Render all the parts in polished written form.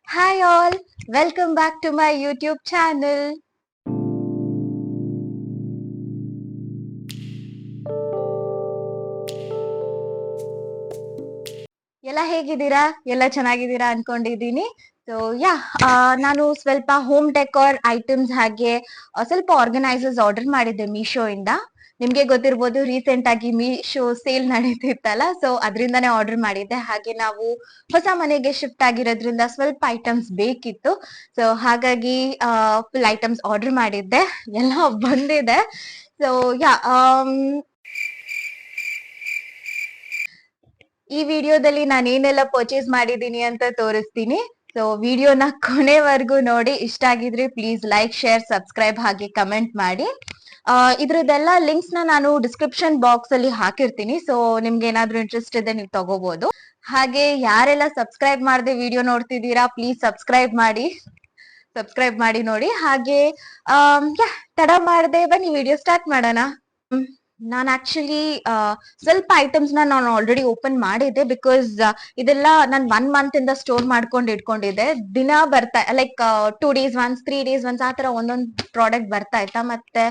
Hi all, welcome back to my YouTube channel. ಎಲ್ಲ ಹೇಗಿದ್ದೀರಾ? ಎಲ್ಲ ಚೆನ್ನಾಗಿದ್ದೀರಾ ಅನ್ಕೊಂಡಿದ್ದೀನಿ. ಸೊ ಯಾ ನಾನು ಸ್ವಲ್ಪ ಹೋಮ್ ಡೆಕೋರ್ ಐಟಮ್ಸ್ ಹಾಗೆ ಸ್ವಲ್ಪ ಆರ್ಗನೈಸರ್ಸ್ ಆರ್ಡರ್ ಮಾಡಿದ್ದೆ ಮೀಶೋ ಇಂದ. ನಿಮ್ಗೆ ಗೊತ್ತಿರ್ಬೋದು ರೀಸೆಂಟ್ ಆಗಿ ಮೀಶೋ ಸೇಲ್ ನಡೀತಿತ್ತಲ್ಲ, ಸೊ ಅದರಿಂದಾನೇ ಆರ್ಡರ್ ಮಾಡಿದ್ದೆ. ಹಾಗೆ ನಾವು ಹೊಸ ಮನೆಗೆ ಶಿಫ್ಟ್ ಆಗಿರೋದ್ರಿಂದ ಸ್ವಲ್ಪ ಐಟಮ್ಸ್ ಬೇಕಿತ್ತು. ಸೊ ಹಾಗಾಗಿ ಫುಲ್ ಐಟಮ್ಸ್ ಆರ್ಡರ್ ಮಾಡಿದ್ದೆ, ಎಲ್ಲ ಬಂದಿದೆ. ಸೊ ಯಾ ಈ ವಿಡಿಯೋದಲ್ಲಿ ನಾನು ಏನೆಲ್ಲ ಪರ್ಚೇಸ್ ಮಾಡಿದೀನಿ ಅಂತ ತೋರಿಸ್ತೀನಿ. ಸೊ ವಿಡಿಯೋನ ಕೊನೆವರೆಗೂ ನೋಡಿ. ಇಷ್ಟ ಆಗಿದ್ರೆ ಪ್ಲೀಸ್ ಲೈಕ್, ಶೇರ್, ಸಬ್ಸ್ಕ್ರೈಬ್ ಹಾಗೆ ಕಮೆಂಟ್ ಮಾಡಿ. ಇದ್ರದ್ದೆಲ್ಲ ಲಿಂಕ್ಸ್ ನ ನಾನು ಡಿಸ್ಕ್ರಿಪ್ಷನ್ ಬಾಕ್ಸ್ ಅಲ್ಲಿ ಹಾಕಿರ್ತೀನಿ. ಸೊ ನಿಮ್ಗೆ ಏನಾದ್ರೂ ಇಂಟ್ರೆಸ್ಟ್ ಇದೆ ನೀವು ತಗೋಬಹುದು. ಹಾಗೆ ಯಾರೆಲ್ಲ ಸಬ್ಸ್ಕ್ರೈಬ್ ಮಾಡದೆ ವಿಡಿಯೋ ನೋಡ್ತಿದ್ದೀರಾ ಪ್ಲೀಸ್ ಸಬ್ಸ್ಕ್ರೈಬ್ ಮಾಡಿ ನೋಡಿ. ಹಾಗೆ ತಡ ಮಾಡದೆ ಬನ್ನಿ ವಿಡಿಯೋ ಸ್ಟಾರ್ಟ್ ಮಾಡೋಣ. ನಾನು ಆಕ್ಚುಲಿ ಸ್ವಲ್ಪ ಐಟಮ್ಸ್ ನಾನು ಆಲ್ರೆಡಿ ಓಪನ್ ಮಾಡಿದ್ದೆ. ಬಿಕಾಸ್ ಇದೆಲ್ಲ ನಾನು 1 ಮಂತ್ ಇಂದ ಸ್ಟೋರ್ ಮಾಡ್ಕೊಂಡು ಇಟ್ಕೊಂಡಿದ್ದೆ. ದಿನ ಬರ್ತಾ like 2 days once 3 days once ಆ ತರ ಒಂದೊಂದು ಪ್ರಾಡಕ್ಟ್ ಬರ್ತಾ ಇತ್ತಾ. ಮತ್ತೆ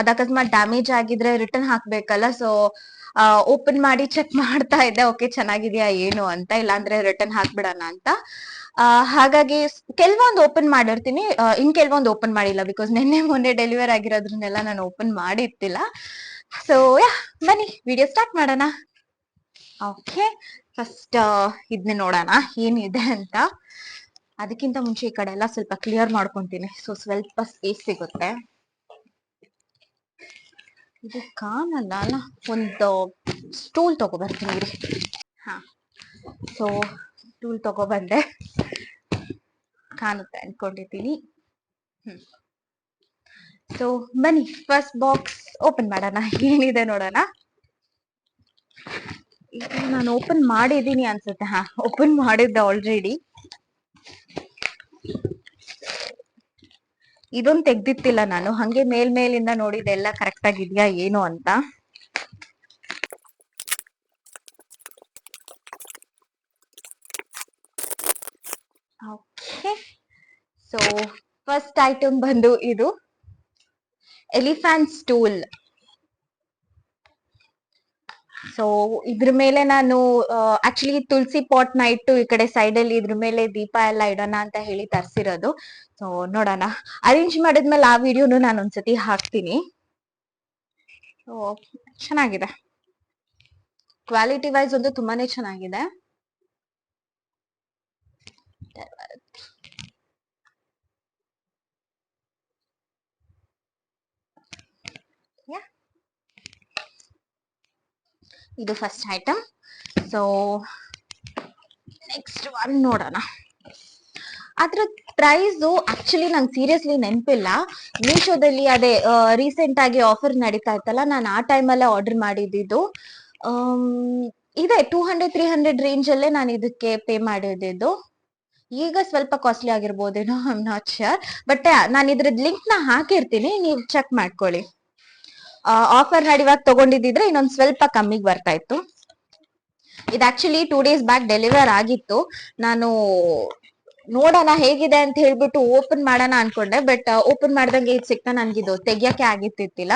ಅದ್ ಅಕಸ್ಮಾತ್ ಡ್ಯಾಮೇಜ್ ಆಗಿದ್ರೆ ರಿಟರ್ನ್ ಹಾಕ್ಬೇಕಲ್ಲ. ಸೊ ಓಪನ್ ಮಾಡಿ ಚೆಕ್ ಮಾಡ್ತಾ ಇದ್ದೆ, ಓಕೆ ಚೆನ್ನಾಗಿದ್ಯಾ ಏನು ಅಂತ, ಇಲ್ಲಾಂದ್ರೆ ರಿಟರ್ನ್ ಹಾಕ್ಬಿಡೋಣ ಅಂತ. ಹಾಗಾಗಿ ಕೆಲವೊಂದು ಓಪನ್ ಮಾಡಿರ್ತೀನಿ, ಕೆಲವೊಂದು ಓಪನ್ ಮಾಡಿಲ್ಲ. ಬಿಕಾಸ್ ನಿನ್ನೆ ಮೊನ್ನೆ ಡೆಲಿವರ್ ಆಗಿರೋದ್ರನ್ನೆಲ್ಲ ನಾನು ಓಪನ್ ಮಾಡಿರ್ತಿಲ್ಲ. ಸೊ ಬನ್ನಿ ವಿಡಿಯೋ ಸ್ಟಾರ್ಟ್ ಮಾಡೋಣ. ಓಕೆ, ಫಸ್ಟ್ ಇದನ್ನ ನೋಡೋಣ ಏನಿದೆ ಅಂತ. ಅದಕ್ಕಿಂತ ಮುಂಚೆ ಈ ಕಡೆ ಎಲ್ಲ ಸ್ವಲ್ಪ ಕ್ಲಿಯರ್ ಮಾಡ್ಕೊಂತೀನಿ, ಸೊ ಸ್ವಲ್ಪ ಸ್ಪೇಸ್ ಸಿಗುತ್ತೆ. ಇದು ಕಾಣಲ್ಲ ಅಲ್ಲ, ಒಂದು ಸ್ಟೂಲ್ ತಗೋಬರ್ತೀನಿ ರೀ. ಹಾ, ಸೊ ಸ್ಟೂಲ್ ತಗೋಬಂದೆ, ಕಾಣುತ್ತೆ ಅನ್ಕೊಂಡಿದ್ದೀನಿ. ಸೊ ಬನ್ನಿ ಫಸ್ಟ್ ಬಾಕ್ಸ್ ಓಪನ್ ಮಾಡೋಣ, ಏನಿದೆ ನೋಡೋಣ. ಇದು ನಾನು ಓಪನ್ ಮಾಡಿದ್ದೀನಿ ಅನ್ಸುತ್ತೆ. ಹಾ, ಓಪನ್ ಮಾಡಿದ್ದೆ ಆಲ್ರೆಡಿ. ಇದೊಂದು ತೆಗ್ದಿತ್ತಿಲ್ಲ ನಾನು, ಹಂಗೆ ಮೇಲಿಂದ ನೋಡಿದೆ ಎಲ್ಲ ಕರೆಕ್ಟ್ ಆಗಿದ್ಯಾ ಏನು ಅಂತ. ಓಕೆ, ಸೊ ಫಸ್ಟ್ ಐಟಮ್ ಬಂದು ಇದು ಎಲಿಫೆಂಟ್ ಸ್ಟೂಲ್. ಸೊ ಇದ್ರ ಮೇಲೆ ನಾನು ಆಕ್ಚುಲಿ ತುಳಸಿ ಪಾಟ್ ನ ಇಟ್ಟು ಈ ಕಡೆ ಸೈಡ್ ಅಲ್ಲಿ ಇದ್ರ ಮೇಲೆ ದೀಪ ಎಲ್ಲ ಇಡೋಣ ಅಂತ ಹೇಳಿ ತರ್ಸಿರೋದು. ಸೊ ನೋಡೋಣ, ಅರೇಂಜ್ ಮಾಡಿದ್ಮೇಲೆ ಆ ವಿಡಿಯೋನು ನಾನು ಒಂದ್ಸತಿ ಹಾಕ್ತೀನಿ. ಸೊ ಚೆನ್ನಾಗಿದೆ, ಕ್ವಾಲಿಟಿ ವೈಸ್ ಒಂದು ತುಂಬಾನೇ ಚೆನ್ನಾಗಿದೆ. ಇದು first item. So next one ನೋಡೋಣ. ಅದ್ರ ಪ್ರೈಸ್ ಆಕ್ಚುಲಿ ನಂಗೆ ಸೀರಿಯಸ್ಲಿ ನೆನಪಿಲ್ಲ. ಮೀಶೋದಲ್ಲಿ ಅದೇ ರೀಸೆಂಟ್ ಆಗಿ ಆಫರ್ ನಡೀತಾ ಇತ್ತಲ್ಲ, ನಾನು ಆ ಟೈಮಲ್ಲೇ ಆರ್ಡರ್ ಮಾಡಿದ್ದು. ಇದೆ 200-300 ರೇಂಜ್ ಅಲ್ಲೇ ನಾನು ಇದಕ್ಕೆ ಪೇ ಮಾಡಿದ್ದು. ಈಗ ಸ್ವಲ್ಪ ಕಾಸ್ಟ್ಲಿ ಆಗಿರ್ಬೋದೇನೋ, I am not sure. But ನಾನು ಇದ್ರದ್ದು ಲಿಂಕ್ ನ ಹಾಕಿರ್ತೀನಿ, ನೀವು ಚೆಕ್ ಮಾಡ್ಕೊಳ್ಳಿ. ಆಫರ್ ನಡಿವಾಗ ತಗೊಂಡಿದ್ರೆ ಇನ್ನೊಂದ್ ಸ್ವಲ್ಪ ಕಮ್ಮಿಗೆ ಬರ್ತಾ ಇತ್ತು. ಇದು ಆಕ್ಚುಲಿ 2 days ಬ್ಯಾಕ್ ಡೆಲಿವರ್ ಆಗಿತ್ತು. ನಾನು ನೋಡೋಣ ಹೇಗಿದೆ ಅಂತ ಹೇಳ್ಬಿಟ್ಟು ಓಪನ್ ಮಾಡೋಣ ಅನ್ಕೊಂಡೆ. ಬಟ್ ಓಪನ್ ಮಾಡ್ದಂಗೆ ಇದು ಸಿಕ್ತಾ ನನ್ಗಿದು ತೆಗಿಯಕ್ಕೆ ಆಗಿತ್ತಿಲ್ಲ.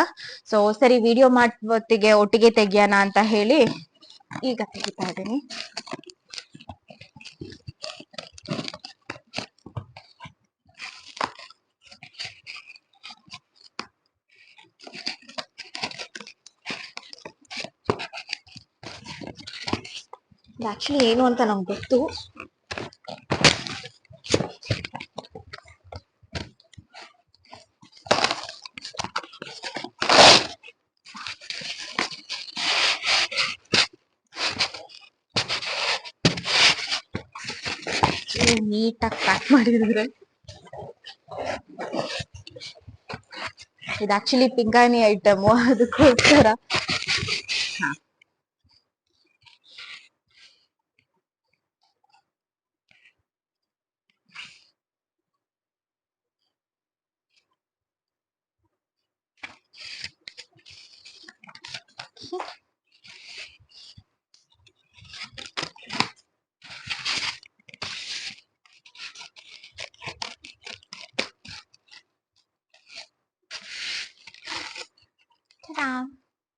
ಸೊ ಸರಿ ವಿಡಿಯೋ ಮಾಡೋತ್ತಿಗೆ ಒಟ್ಟಿಗೆ ತೆಗಿಯೋಣ ಅಂತ ಹೇಳಿ ಈಗ ತೆಗಿತಾ ಇದ್ದೀನಿ. ಆಕ್ಚುಲಿ ಏನು ಅಂತ ನಂಗೆ ಗೊತ್ತು. ನೀಟಾಗಿ ಪ್ಯಾಕ್ ಮಾಡಿದ್ರೆ. ಇದು ಆಕ್ಚುಲಿ ಪಿಂಗಾಣಿ ಐಟಮು, ಅದಕ್ಕೋಸ್ಕರ.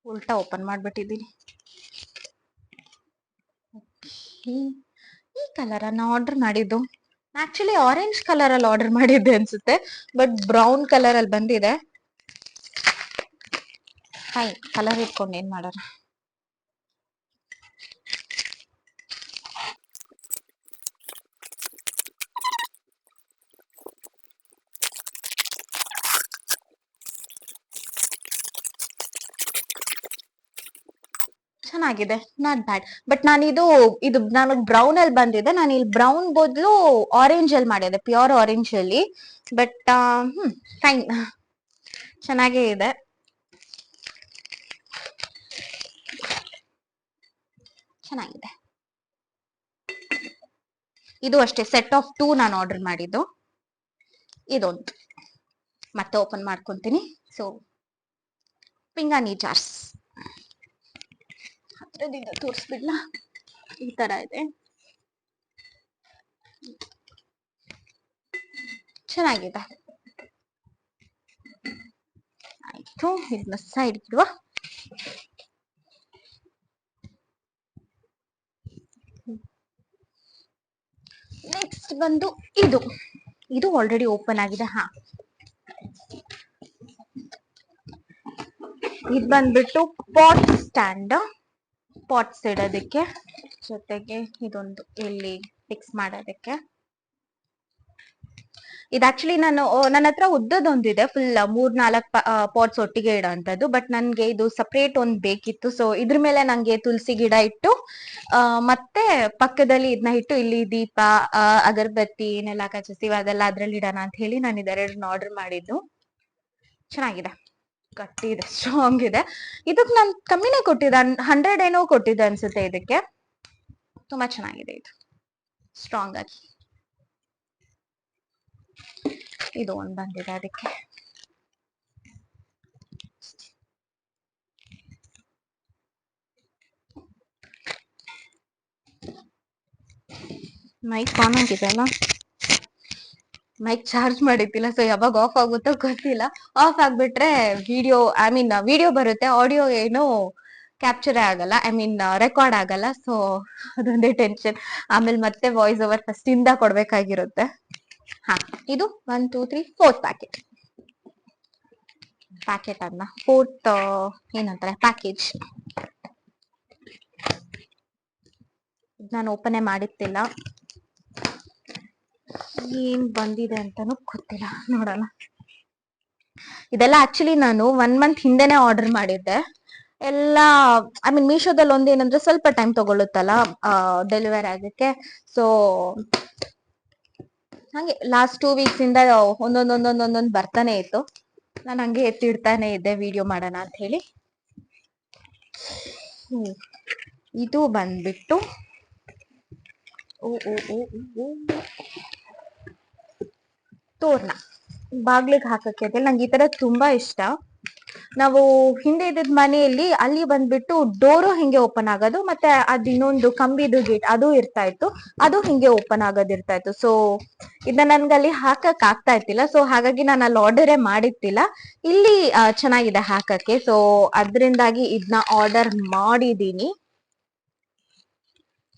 ಉಲ್ಟಾ ಓಪನ್ ಮಾಡ್ಬಿಟ್ಟಿದ್ದೀನಿ. ಈ ಕಲರ್ ನಾ ಆರ್ಡರ್ ಮಾಡಿದ್ದು ಆಕ್ಚುಲಿ ಆರೆಂಜ್ ಕಲರ್ ಅಲ್ಲಿ ಆರ್ಡರ್ ಮಾಡಿದ್ದೆ ಅನ್ಸುತ್ತೆ, ಬಟ್ ಬ್ರೌನ್ ಕಲರ್ ಅಲ್ಲಿ ಬಂದಿದೆ. ಫೈನ್, ಕಲರ್ ಇಟ್ಕೊಂಡು ಏನ್ ಮಾಡೋಣ. ಚೆನ್ನಾಗಿದೆ, ನಾಟ್ ಬ್ಯಾಡ್. ಬಟ್ ನಾನು ಇದು ನನಗೆ ಬ್ರೌನ್ ಅಲ್ಲಿ ಬಂದಿದೆ. ನಾನು ಇಲ್ಲಿ ಬ್ರೌನ್ ಬದಲು ಆರೆಂಜ್ ಅಲ್ಲಿ ಮಾಡಿದೆ, ಪ್ಯೂರ್ ಆರೆಂಜ್ ಅಲ್ಲಿ. ಬಟ್ ಫೈನ್, ಚೆನ್ನಾಗೇ ಇದೆ. ಚೆನ್ನಾಗಿದೆ. ಇದು ಅಷ್ಟೇ, ಸೆಟ್ ಆಫ್ 2 ನಾನು ಆರ್ಡರ್ ಮಾಡಿದ್ದು. ಇದೊಂದು ಮತ್ತೆ ಓಪನ್ ಮಾಡ್ಕೊಂತೀನಿ. ಸೊ ಪಿಂಗಾಣಿ ಜಾರ್ಸ್ ಹತ್ರದಿಂದ ತೋರಿಸ್ಬಿಡ್ಲಾ, ಈ ತರ ಇದೆ. ಚೆನ್ನಾಗಿದೆ. ಆಯ್ತು, ಇದನ್ನ ಸೈಡ್ ಇಡುವ. ನೆಕ್ಸ್ಟ್ ಬಂದು ಇದು ಆಲ್ರೆಡಿ ಓಪನ್ ಆಗಿದೆ. ಇದು ಬಂದ್ಬಿಟ್ಟು ಪಾಟ್ ಸ್ಟ್ಯಾಂಡ್, ಪಾಟ್ಸ್ ಇಡೋದಕ್ಕೆ, ಜೊತೆಗೆ ಇದೊಂದು ಇಲ್ಲಿ ಫಿಕ್ಸ್ ಮಾಡೋದಕ್ಕೆ. ಇದು ಆಕ್ಚುಲಿ ನನ್ನ ಹತ್ರ ಉದ್ದದೊಂದಿದೆ, ಫುಲ್ 3-4 ಪಾಟ್ಸ್ ಒಟ್ಟಿಗೆ ಇಡೋ ಅಂತದ್ದು. ಬಟ್ ನನ್ಗೆ ಇದು ಸಪ್ರೇಟ್ ಒಂದ್ ಬೇಕಿತ್ತು. ಸೊ ಇದ್ರ ಮೇಲೆ ನಂಗೆ ತುಳಸಿ ಗಿಡ ಇಟ್ಟು ಮತ್ತೆ ಪಕ್ಕದಲ್ಲಿ ಇದನ್ನ ಇಟ್ಟು ಇಲ್ಲಿ ದೀಪ, ಅಗರಬತ್ತಿ ನೆಲ ಕಚ್ಚಿಸ್ತೀವಿ, ಅದೆಲ್ಲ ಅದ್ರಲ್ಲಿ ಇಡೋಣ ಅಂತ ಹೇಳಿ ನಾನು ಇದೆರಡನ್ನ ಆರ್ಡರ್ ಮಾಡಿದ್ದು. ಚೆನ್ನಾಗಿದೆ, ಗಟ್ಟಿ ಇದೆ, ಸ್ಟ್ರಾಂಗ್ ಇದೆ. ಇದಕ್ಕೆ ನಾನು ಕಮ್ಮಿನೇ ಕೊಟ್ಟಿದ್ದೆ, 100 ಏನೋ ಕೊಟ್ಟಿದ್ದೆ ಅನ್ಸುತ್ತೆ. ಇದಕ್ಕೆ ತುಂಬಾ ಚೆನ್ನಾಗಿದೆ, ಇದು ಸ್ಟ್ರಾಂಗ್ ಆಗಿ. ಇದು ಒಂದು ಬಂದಿದೆ ಅದಕ್ಕೆ. ಮೈಕ್ ಆನ್ ಆಗಿದೆ ಅಲ್ಲ, ಮೈಕ್ ಚಾರ್ಜ್ ಮಾಡಿದ್ದಿಲ್ಲ. ಸೊ ಯಾವಾಗ ಆಫ್ ಆಗುತ್ತೋ ಗೊತ್ತಿಲ್ಲ. ಆಫ್ ಆಗ್ಬಿಟ್ರೆ ವಿಡಿಯೋ ಬರುತ್ತೆ, ಆಡಿಯೋ ಏನು ಕ್ಯಾಪ್ಚರ್ ಆಗಲ್ಲ, ರೆಕಾರ್ಡ್ ಆಗಲ್ಲ. ಸೊ ಅದೊಂದೇ ಟೆನ್ಷನ್. ಆಮೇಲೆ ಮತ್ತೆ ವಾಯ್ಸ್ ಓವರ್ ಫಸ್ಟ್ ಇಂದ ಕೊಡ್ಬೇಕಾಗಿರುತ್ತೆ. ಇದು 1 2 3 4th ಪ್ಯಾಕೆಟ್ ಅನ್ನ 4th ಏನಂತಾರೆ ಪ್ಯಾಕೇಜ್. ನಾನು ಓಪನ್ ಮಾಡಿರ್ತಿಲ್ಲ, ಏನ್ ಬಂದಿದೆ ಅಂತಾನು ಗೊತ್ತಿಲ್ಲ, ನೋಡೋಣ. ಇದೆಲ್ಲ ಆಕ್ಚುಲಿ ನಾನು 1 ಮಂತ್ ಹಿಂದೆನೆ ಆರ್ಡರ್ ಮಾಡಿದ್ದೆ ಎಲ್ಲ. ಮೀಶೋದಲ್ಲಿ ಒಂದೇನಂದ್ರೆ ಸ್ವಲ್ಪ ಟೈಮ್ ತಗೊಳುತ್ತಲ್ಲ ಡೆಲಿವರಿ ಆಗಕ್ಕೆ. ಸೊ ಹಂಗೆ ಲಾಸ್ಟ್ 2 ವೀಕ್ಸ್ ಇಂದ ಒಂದೊಂದೊಂದೊಂದೊಂದೊಂದು ಬರ್ತಾನೆ ಇತ್ತು. ನಾನು ಹಂಗೆ ಎತ್ತಿಡ್ತಾನೆ ಇದ್ದೆ ವಿಡಿಯೋ ಮಾಡೋಣ ಅಂತ ಹೇಳಿ. ಇದು ಬಂದ್ಬಿಟ್ಟು ತೋರಣ ಬಾಗ್ಲಿಗೆ ಹಾಕಕ್ಕೆ. ಅದೇ ನಂಗೆ ಈ ತರ ತುಂಬಾ ಇಷ್ಟ. ನಾವು ಹಿಂದೆ ಇದ್ದಿದ್ ಮನೆಯಲ್ಲಿ ಅಲ್ಲಿ ಬಂದ್ಬಿಟ್ಟು ಡೋರು ಹಿಂಗೆ ಓಪನ್ ಆಗೋದು, ಮತ್ತೆ ಅದ್ ಇನ್ನೊಂದು ಕಂಬಿದು ಗೇಟ್ ಅದು ಇರ್ತಾ ಇತ್ತು, ಅದು ಹಿಂಗೆ ಓಪನ್ ಆಗೋದಿರ್ತಾ ಇತ್ತು. ಸೊ ಇದನ್ನ ನನ್ಗೆ ಅಲ್ಲಿ ಹಾಕಕ್ ಆಗ್ತಾ ಇರ್ತಿಲ್ಲ. ಸೊ ಹಾಗಾಗಿ ನಾನು ಅಲ್ಲಿ ಆರ್ಡರೇ ಮಾಡಿರ್ತಿಲ್ಲ. ಇಲ್ಲಿ ಚೆನ್ನಾಗಿದೆ ಹಾಕಕ್ಕೆ. ಸೊ ಅದ್ರಿಂದಾಗಿ ಇದನ್ನ ಆರ್ಡರ್ ಮಾಡಿದೀನಿ.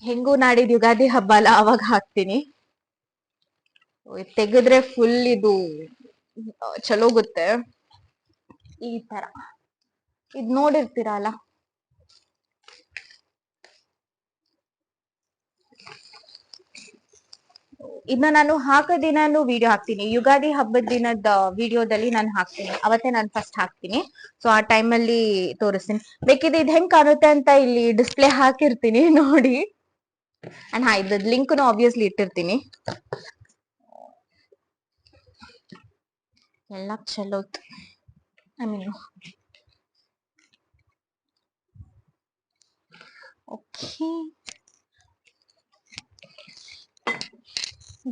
ಹೆಂಗೂ ನಾಡಿದ್ ಯುಗಾದಿ ಹಬ್ಬ ಅಲ್ಲ, ಅವಾಗ ಹಾಕ್ತೀನಿ. ತೆಗೆದ್ರೆ ಫುಲ್ ಇದು ಚಲೋಗುತ್ತೆ. ಈ ತರ ಇದ್ ನೋಡಿರ್ತೀರಲ್ಲ, ಇದನ್ನ ನಾನು ಹಾಕೋ ದಿನಾನು ವಿಡಿಯೋ ಹಾಕ್ತೀನಿ. ಯುಗಾದಿ ಹಬ್ಬದ ದಿನದ ವಿಡಿಯೋದಲ್ಲಿ ನಾನು ಹಾಕ್ತೀನಿ, ಅವತ್ತೇ ನಾನು ಫಸ್ಟ್ ಹಾಕ್ತೀನಿ. ಸೊ ಆ ಟೈಮಲ್ಲಿ ತೋರಿಸ್ತೀನಿ. ಬೇಕಿದ್ರೆ ಇದು ಹೆಂಗ್ ಕಾಣುತ್ತೆ ಅಂತ ಇಲ್ಲಿ ಡಿಸ್ಪ್ಲೇ ಹಾಕಿರ್ತೀನಿ ನೋಡಿ. ಅಂಡ್ ಇದ್ರದ್ ಲಿಂಕ್ನು ಆಬ್ವಿಯಸ್ಲಿ ಇಟ್ಟಿರ್ತೀನಿ. ಎಲ್ಲ ಚಲೋ. ಓಕೆ,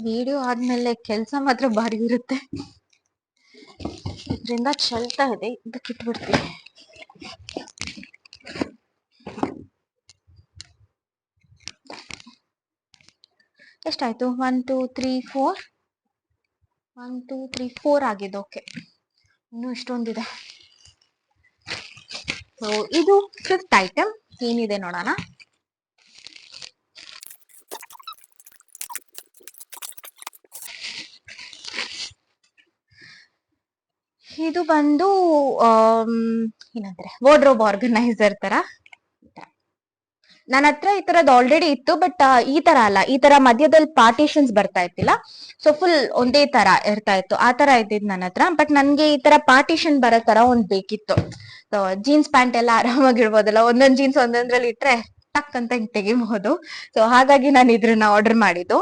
ವಿಡಿಯೋ ಆದ್ಮೇಲೆ ಕೆಲ್ಸ ಮಾತ್ರ ಭಾರಿ ಇರುತ್ತೆ, ಇದರಿಂದ ಚಲ್ತಾ ಇದೆ. ಇದಕ್ಕೆ ಇಟ್ಬಿಡ್ತೀನಿ. ಎಷ್ಟಾಯ್ತು? 1 2 3 4 1 2 3 4 ಆಗಿದೆ. ಓಕೆ, ಇನ್ನೂ ಇಷ್ಟೊಂದಿದೆ. ಸೊ ಇದು 5th ಐಟಮ್ ಏನಿದೆ ನೋಡೋಣ. ಇದು ಬಂದು ಏನಂತಾರೆ ವಾರ್ಡ್ರೋಬ್ ಆರ್ಗನೈಸರ್ ತರ. ನನ್ನ ಹತ್ರ ಈ ತರದ್ ಆಲ್ರೆಡಿ ಇತ್ತು, ಬಟ್ ಈ ತರ ಅಲ್ಲ, ಈ ತರ ಮಧ್ಯದಲ್ಲಿ ಪಾರ್ಟಿಷನ್ಸ್ ಬರ್ತಾ ಇತ್ತಿಲ್ಲ. ಸೊ ಫುಲ್ ಒಂದೇ ತರ ಇರ್ತಾ ಇತ್ತು, ಆ ತರ ಇದ್ದಿದ್ ನನ್ನ ಹತ್ರ. ಬಟ್ ನನ್ಗೆ ಈ ತರ ಪಾರ್ಟಿಷನ್ ಬರೋ ತರ ಒಂದ್ ಬೇಕಿತ್ತು. ಸೊ ಜೀನ್ಸ್ ಪ್ಯಾಂಟ್ ಎಲ್ಲ ಆರಾಮಾಗಿರ್ಬೋದಲ್ಲ, ಒಂದೊಂದ್ ಜೀನ್ಸ್ ಒಂದೊಂದ್ರಲ್ಲಿ ಇಟ್ರೆ ಟಕ್ ಅಂತ ಹಿಂಗ್ ತೆಗಿಬಹುದು. ಸೊ ಹಾಗಾಗಿ ನಾನು ಇದ್ರನ್ನ ಆರ್ಡರ್ ಮಾಡಿದ್ದು.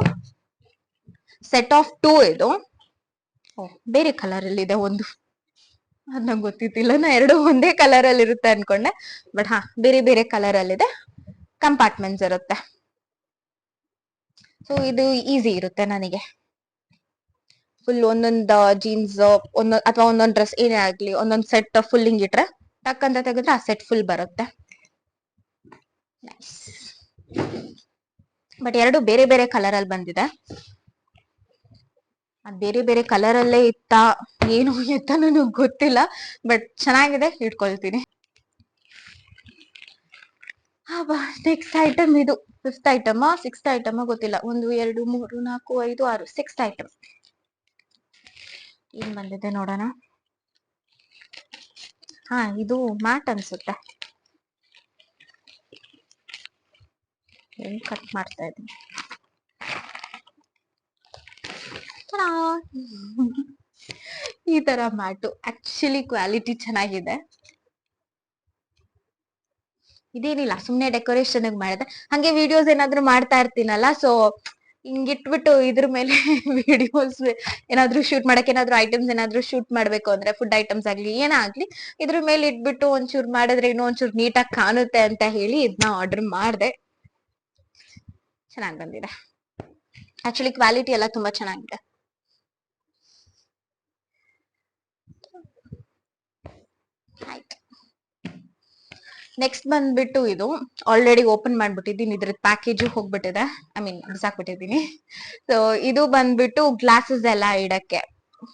ಸೆಟ್ ಆಫ್ 2 ಇದು. ಬೇರೆ ಕಲರ್ ಅಲ್ಲಿ ಇದೆ ಒಂದು, ಅದ್ ನಂಗೆ ಗೊತ್ತಿತ್ತಿಲ್ಲ. ನಾ ಎರಡು ಒಂದೇ ಕಲರ್ ಅಲ್ಲಿ ಇರುತ್ತೆ ಅನ್ಕೊಂಡೆ, ಬಟ್ ಬೇರೆ ಬೇರೆ ಕಲರ್ ಅಲ್ಲಿ ಇದೆ. ಕಂಪಾರ್ಟ್ಮೆಂಟ್ಸ್ ಇರುತ್ತೆ. ಸೊ ಇದು ಈಸಿ ಇರುತ್ತೆ ನನಗೆ. ಫುಲ್ ಒಂದೊಂದು ಜೀನ್ಸ್ ಅಥವಾ ಒಂದೊಂದು ಡ್ರೆಸ್ ಏನೇ ಆಗ್ಲಿ, ಒಂದೊಂದು ಸೆಟ್ ಫುಲ್ ಹಿಂಗ್ ಇಟ್ರೆ ಟಕ್ ಅಂತ ತೆಗೆದ್ರೆ ಆ ಸೆಟ್ ಫುಲ್ ಬರುತ್ತೆ. ಬಟ್ ಎರಡು ಬೇರೆ ಬೇರೆ ಕಲರ್ ಅಲ್ಲಿ ಬಂದಿದೆ. ಅದ್ ಬೇರೆ ಬೇರೆ ಕಲರ್ ಅಲ್ಲೇ ಇತ್ತ ಏನು ಎತ್ತ ನನಗ್ ಗೊತ್ತಿಲ್ಲ, ಬಟ್ ಚೆನ್ನಾಗಿದೆ, ಇಟ್ಕೊಳ್ತೀನಿ. ನೆಕ್ಸ್ಟ್ ಐಟಮ್ ಇದು 5th ಐಟಮ್ 6th ಐಟಮ್ ಗೊತ್ತಿಲ್ಲ. 1 2 3 4 5 6 6th ಐಟಮ್ ಏನ್ ಬಂದಿದೆ ನೋಡೋಣ. ಇದು ಮ್ಯಾಟ್ ಅನ್ಸುತ್ತೆ. ಕಟ್ ಮಾಡ್ತಾ ಇದ್ದೀನಿ. ಈ ತರ ಮ್ಯಾಟು ಆಕ್ಚುಲಿ ಕ್ವಾಲಿಟಿ ಚೆನ್ನಾಗಿದೆ. ಇದೇನಿಲ್ಲ, ಸುಮ್ನೆ ಡೆಕೋರೇಷನ್ ಮಾಡಿದೆ. ಹಂಗೆ ವಿಡಿಯೋಸ್ ಏನಾದ್ರು ಮಾಡ್ತಾ ಇರ್ತೀನಲ್ಲ, ಸೊ ಹಿಂಗಿಟ್ಬಿಟ್ಟು ಇದ್ರ ಮೇಲೆ ವಿಡಿಯೋಸ್ ಏನಾದ್ರು ಶೂಟ್ ಮಾಡಕ್, ಏನಾದ್ರು ಐಟಮ್ಸ್ ಏನಾದ್ರು ಶೂಟ್ ಮಾಡ್ಬೇಕು ಅಂದ್ರೆ, ಫುಡ್ ಐಟಮ್ಸ್ ಆಗ್ಲಿ ಏನೇ ಆಗ್ಲಿ, ಇದ್ರ ಮೇಲೆ ಇಟ್ಬಿಟ್ಟು ಒಂಚೂರು ಮಾಡಿದ್ರೆ ಇನ್ನೂ ಒಂಚೂರು ನೀಟಾಗಿ ಕಾಣುತ್ತೆ ಅಂತ ಹೇಳಿ ಇದನ್ನ ಆರ್ಡರ್ ಮಾಡಿದೆ. ಚೆನ್ನಾಗಿ ಬಂದಿದೆ. ಆಕ್ಚುಲಿ ಕ್ವಾಲಿಟಿ ಎಲ್ಲ ತುಂಬಾ ಚೆನ್ನಾಗಿದೆ. ಆಯ್ತು, ನೆಕ್ಸ್ಟ್ ಬಂದ್ಬಿಟ್ಟು ಇದು ಆಲ್ರೆಡಿ ಓಪನ್ ಮಾಡ್ಬಿಟ್ಟಿದ್ದೀನಿ. ಇದ್ರದ್ದು ಪ್ಯಾಕೇಜ್ ಹೋಗ್ಬಿಟ್ಟಿದೆ, ಐ ಮೀನ್ ಬಿಸಾಕ್ಬಿಟ್ಟಿದ್ದೀನಿ. ಸೊ ಇದು ಬಂದ್ಬಿಟ್ಟು ಗ್ಲಾಸಸ್ ಎಲ್ಲ ಇಡಕ್ಕೆ.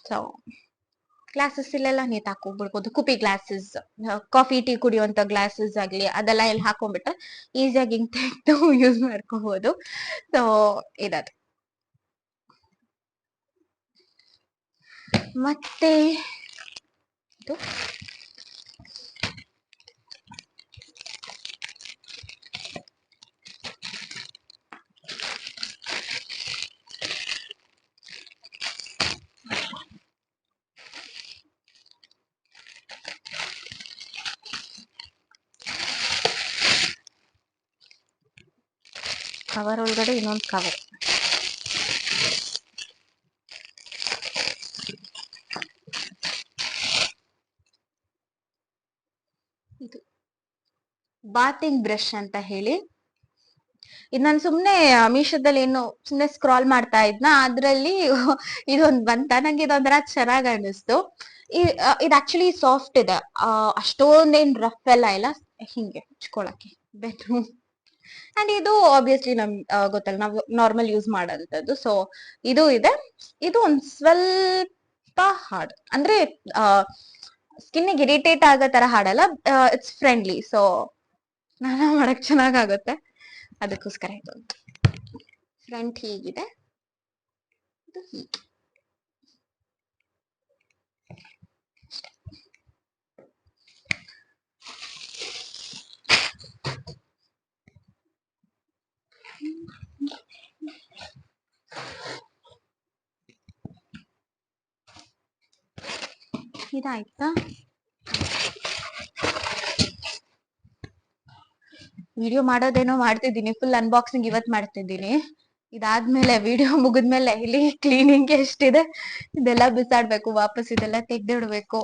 ಸೊ ಗ್ಲಾಸಸ್ ಇಲ್ಲೆಲ್ಲ ನೀಟ್ ಹಾಕೋಗ್ಬಿಡ್ಬೋದು. ಕುಪಿ ಗ್ಲಾಸಸ್, ಕಾಫಿ ಟೀ ಕುಡಿಯುವಂತ ಗ್ಲಾಸಸ್ ಆಗ್ಲಿ ಅದೆಲ್ಲ ಇಲ್ಲಿ ಹಾಕೊಂಡ್ಬಿಟ್ರೆ ಈಸಿಯಾಗಿ ಹಿಂಗ್ ತೆಗೆದು ಯೂಸ್ ಮಾಡ್ಕೋಬಹುದು. ಸೊ ಇದದು. ಮತ್ತೆ ಇದು ಕವರ್ ಒಳಗಡೆ ಇನ್ನೊಂದು ಕವರ್. ಇದು ಬಾತಿಂಗ್ ಬ್ರಷ್ ಅಂತ ಹೇಳಿ. ಇದು ನಾನು ಸುಮ್ನೆ ಮೀಶೋದಲ್ಲಿ ಏನು ಸುಮ್ನೆ ಸ್ಕ್ರಾಲ್ ಮಾಡ್ತಾ ಇದ್ನ, ಅದ್ರಲ್ಲಿ ಇದೊಂದ್ ಬಂತ. ನಂಗೆ ಇದೊಂಥರ ಚೆನ್ನಾಗ್ ಅನಿಸ್ತು. ಇದು ಆಕ್ಚುಲಿ ಸಾಫ್ಟ್ ಇದೆ, ಅಷ್ಟೊಂದೇನ್ ರಫ್ ಎಲ್ಲ ಇಲ್ಲ, ಹಿಂಗೆ ಹಚ್ಕೊಳಕ್ಕೆ ಬೆಡ್ರೂಮ್. ಅಂಡ್ ಇದು ಆಬ್ವಿಯಸ್ಲಿ ನಮ್ ಗೊತ್ತಲ್ಲ, ನಾವು ನಾರ್ಮಲ್ ಯೂಸ್ ಮಾಡೋಂಥದ್ದು. ಸೊ ಇದು ಇದೆ. ಇದು ಒಂದ್ ಸ್ವಲ್ಪ ಹಾರ್ಡ್, ಅಂದ್ರೆ ಸ್ಕಿನ್ನಿಗೆ ಇರಿಟೇಟ್ ಆಗೋ ತರ ಹಾಡಲ್ಲ, ಇಟ್ಸ್ ಫ್ರೆಂಡ್ಲಿ. ಸೊ ಸ್ನಾನ ಮಾಡಕ್ ಚೆನ್ನಾಗಾಗುತ್ತೆ, ಅದಕ್ಕೋಸ್ಕರ ಇದು. ಫ್ರಂಟ್ ಹೀಗಿದೆ, ಇದು ಹೀಗೆ. ಇದಾಯ್ತಾ? ವಿಡಿಯೋ ಮಾಡೋದೇನೋ ಮಾಡ್ತಿದ್ದೀನಿ, ಫುಲ್ ಅನ್ಬಾಕ್ಸಿಂಗ್ ಇವತ್ ಮಾಡ್ತಿದ್ದೀನಿ. ಇದಾದ್ಮೇಲೆ ವಿಡಿಯೋ ಮುಗಿದ್ಮೇಲೆ ಇಲ್ಲಿ ಕ್ಲೀನಿಂಗ್ ಎಷ್ಟಿದೆ, ಇದೆಲ್ಲ ಬಿಸಾಡ್ಬೇಕು, ವಾಪಸ್ ಇದೆಲ್ಲ ತೆಗ್ದಿಡ್ಬೇಕು.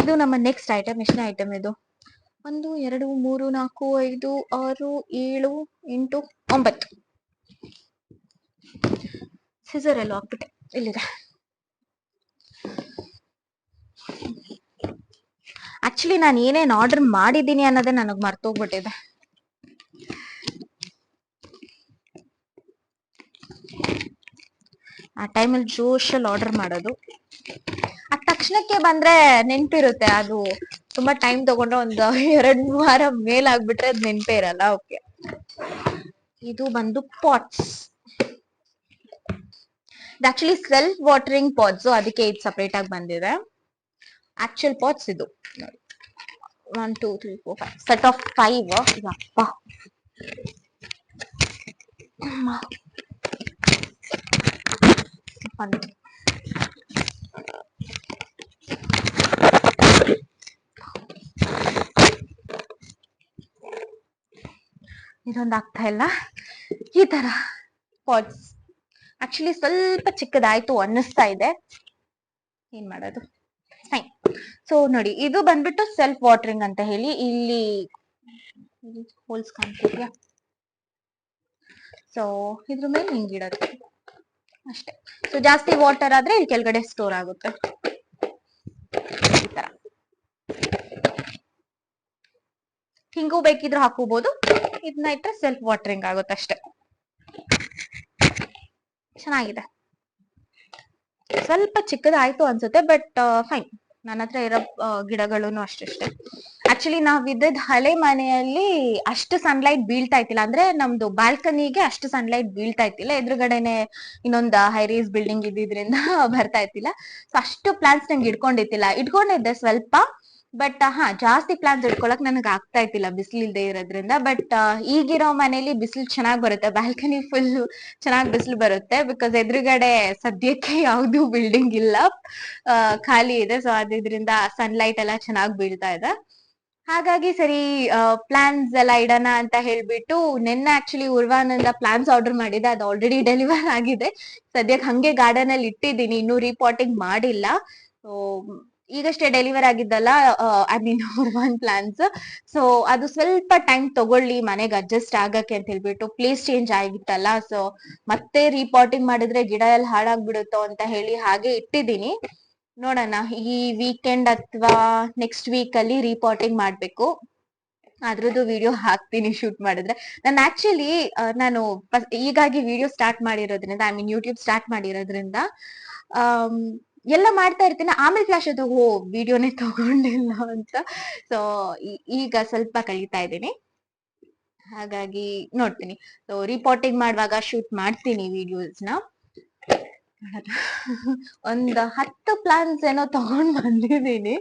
ಇದು ನಮ್ಮ ನೆಕ್ಸ್ಟ್ ಐಟಮ್. ಎಷ್ಟನೇ ಐಟಮ್ ಇದು? 1 2 3 4 5 6 7 8 9. ಸಿಸರ್ ಎಲ್ಲ ಹಾಕ್ಬಿಟ್ಟೆ, ಇಲ್ಲಿದೆ. ಆಕ್ಚುಲಿ ನಾನು ಏನೇನ್ ಆರ್ಡರ್ ಮಾಡಿದ್ದೀನಿ ಅನ್ನೋದೇ ನನಗ್ ಮರ್ತೋಗ್ಬಿಟ್ಟಿದೆ. ಆ ಟೈಮಲ್ಲಿ ಜೋಶಲ್ಲಿ ಆರ್ಡರ್ ಮಾಡೋದು. ಆ ತಕ್ಷಣಕ್ಕೆ ಬಂದ್ರೆ ನೆನ್ಪಿರುತ್ತೆ, ಅದು ತುಂಬಾ ಟೈಮ್ ತಗೊಂಡ್ರೆ ಒಂದು 2 ವಾರ ಮೇಲಾಗ್ಬಿಟ್ರೆ ಅದ್ ನೆನ್ಪೇ ಇರಲ್ಲ. ಓಕೆ, ಇದು ಬಂದು ಪಾಟ್ಸ್. ಇದು ಆಕ್ಚುಲಿ ಸೆಲ್ಫ್ ವಾಟರಿಂಗ್ ಪಾಟ್ಸ್, ಅದಕ್ಕೆ ಇದು ಸಪರೇಟ್ ಆಗಿ ಬಂದಿದೆ. ಆಕ್ಚುಯಲ್ ಪಾಟ್ಸ್ ಇದು 1 2 3 4 5 ಸೆಟ್ ಆಫ್ 5. ಯಪ್ಪ, ಇದೊಂದು ಆಗ್ತಾ ಇಲ್ಲ. ಈ ತರ ಪಾಟ್ಸ್ ಆಕ್ಚುಲಿ ಸ್ವಲ್ಪ ಚಿಕ್ಕದಾಯ್ತು ಅನ್ನಿಸ್ತಾ ಇದೆ, ಏನ್ ಮಾಡೋದು. ಫೈನ್. ಸೊ ನೋಡಿ, ಇದು ಬಂದ್ಬಿಟ್ಟು ಸೆಲ್ಫ್ ವಾಟರಿಂಗ್ ಅಂತ ಹೇಳಿ ಇಲ್ಲಿ ಹೋಲ್ಸ್ ಕಾಣ್ತಿದ್ಯಾ. ಸೊ ಇದ್ರ ಮೇಲೆ ಹಿಂಗಿಡೋದು ಅಷ್ಟೇ. ಸೊ ಜಾಸ್ತಿ ವಾಟರ್ ಆದ್ರೆ ಇಲ್ಲಿ ಕೆಳಗಡೆ ಸ್ಟೋರ್ ಆಗುತ್ತೆ. ಈ ತರ ಹಿಂಗೂ ಬೇಕಿದ್ರು ಹಾಕೋಬಹುದು, ಇದನ್ನ ಇಟ್ರೆ ಸೆಲ್ಫ್ ವಾಟರಿಂಗ್ ಆಗುತ್ತೆ ಅಷ್ಟೇ. ಚೆನ್ನಾಗಿದೆ. ಸ್ವಲ್ಪ ಚಿಕ್ಕದಾಯ್ತು ಅನ್ಸುತ್ತೆ, ಬಟ್ ಫೈನ್. ನನ್ನ ಹತ್ರ ಇರೋ ಗಿಡಗಳು ಅಷ್ಟೇ. ಆಕ್ಚುಲಿ ನಾವ್ ಇದ್ದಿದ್ ಹಳೆ ಮನೆಯಲ್ಲಿ ಅಷ್ಟು ಸನ್ಲೈಟ್ ಬೀಳ್ತಾ ಇತ್ತಿಲ್ಲ, ಅಂದ್ರೆ ನಮ್ದು ಬಾಲ್ಕನಿಗೆ ಅಷ್ಟು ಸನ್ಲೈಟ್ ಬೀಳ್ತಾ ಇತ್ತಿಲ್ಲ. ಎದುರುಗಡೆನೆ ಇನ್ನೊಂದು ಹೈರೇಸ್ ಬಿಲ್ಡಿಂಗ್ ಇದ್ದಿದ್ರಿಂದ ಬರ್ತಾ ಇತ್ತಿಲ್ಲ. ಸೊ ಅಷ್ಟು ಪ್ಲಾಂಟ್ಸ್ ನಂಗೆ ಇಟ್ಕೊಂಡಿದ್ದೆ ಸ್ವಲ್ಪ, ಬಟ್ ಜಾಸ್ತಿ ಪ್ಲಾಂಟ್ಸ್ ಇಟ್ಕೊಳಕ್ ನನಗೆ ಆಗ್ತಾ ಇತ್ತಿಲ್ಲ ಬಿಸಿಲಿಲ್ದೇ ಇರೋದ್ರಿಂದ. ಬಟ್ ಈಗಿರೋ ಮನೇಲಿ ಬಿಸಿಲು ಚೆನ್ನಾಗ್ ಬರುತ್ತೆ, ಬಾಲ್ಕನಿ ಫುಲ್ ಚೆನ್ನಾಗ್ ಬಿಸಿಲು ಬರುತ್ತೆ. ಬಿಕಾಸ್ ಎದುರುಗಡೆ ಸದ್ಯಕ್ಕೆ ಯಾವ್ದು ಬಿಲ್ಡಿಂಗ್ ಇಲ್ಲ, ಖಾಲಿ ಇದೆ. ಸೊ ಅದ್ರಿಂದ ಸನ್ಲೈಟ್ ಎಲ್ಲ ಚೆನ್ನಾಗ್ ಬೀಳ್ತಾ ಇದೆ. ಹಾಗಾಗಿ ಸರಿ ಪ್ಲಾನ್ಸ್ ಎಲ್ಲ ಇಡೋಣ ಅಂತ ಹೇಳ್ಬಿಟ್ಟು ನಿನ್ನೆ ಆಕ್ಚುಲಿ ಉರ್ವಾನಿಂದ ಪ್ಲಾನ್ಸ್ ಆರ್ಡರ್ ಮಾಡಿದೆ, ಅದು ಆಲ್ರೆಡಿ ಡೆಲಿವರ್ ಆಗಿದೆ. ಸದ್ಯಕ್ಕೆ ಹಂಗೆ ಗಾರ್ಡನ್ ಅಲ್ಲಿ ಇಟ್ಟಿದ್ದೀನಿ, ಇನ್ನೂ ರೀಪಾಟಿಂಗ್ ಮಾಡಿಲ್ಲ. ಸೊ ಈಗಷ್ಟೇ ಡೆಲಿವರ್ ಆಗಿದ್ದಲ್ಲ, I mean Urvann plants. So ಅದು ಸ್ವಲ್ಪ ಟೈಮ್ ತಗೊಳ್ಳಿ ಮನೆಗೆ ಅಡ್ಜಸ್ಟ್ ಆಗಕ್ಕೆ ಅಂತ ಹೇಳ್ಬಿಟ್ಟು, ಪ್ಲೇಸ್ ಚೇಂಜ್ ಆಗಿತ್ತಲ್ಲ. ಸೊ ಮತ್ತೆ ರೀಪಾಟಿಂಗ್ ಮಾಡಿದ್ರೆ ಗಿಡ ಎಲ್ಲ ಹಾಳಾಗ್ಬಿಡುತ್ತೋ ಅಂತ ಹೇಳಿ ಹಾಗೆ ಇಟ್ಟಿದ್ದೀನಿ. ನೋಡೋಣ, ಈ ವೀಕೆಂಡ್ ಅಥವಾ ನೆಕ್ಸ್ಟ್ ವೀಕ್ ಅಲ್ಲಿ ರೀಪಾಟಿಂಗ್ ಮಾಡ್ಬೇಕು. ಅದ್ರದ್ದು ವಿಡಿಯೋ ಹಾಕ್ತೀನಿ ಶೂಟ್ ಮಾಡಿದ್ರೆ. ನಾನು ಆಕ್ಚುಲಿ ಈಗಾಗಿ ವಿಡಿಯೋ ಸ್ಟಾರ್ಟ್ ಮಾಡಿರೋದ್ರಿಂದ, ಐ ಮೀನ್ ಯೂಟ್ಯೂಬ್ ಸ್ಟಾರ್ಟ್ ಮಾಡಿರೋದ್ರಿಂದ ಎಲ್ಲ ಮಾಡ್ತಾ ಇರ್ತೀನಿ, ಆಮೇಲೆ ಫ್ಲಾಶ್ ಅದು ವಿಡಿಯೋನೇ ತಗೊಂಡಿಲ್ಲ ಅಂತ. ಸೊ ಈಗ ಸ್ವಲ್ಪ ಕಲಿತಾ ಇದ್ದೀನಿ, ಹಾಗಾಗಿ ನೋಡ್ತೀನಿ. ಸೊ ರಿಪೋರ್ಟಿಂಗ್ ಮಾಡುವಾಗ ಶೂಟ್ ಮಾಡ್ತೀನಿ ವಿಡಿಯೋಸ್ನ. ಒಂದು 10 ಪ್ಲಾನ್ಸ್ ಏನೋ ತಗೊಂಡ್ ಬಂದಿದ್ದೀನಿ.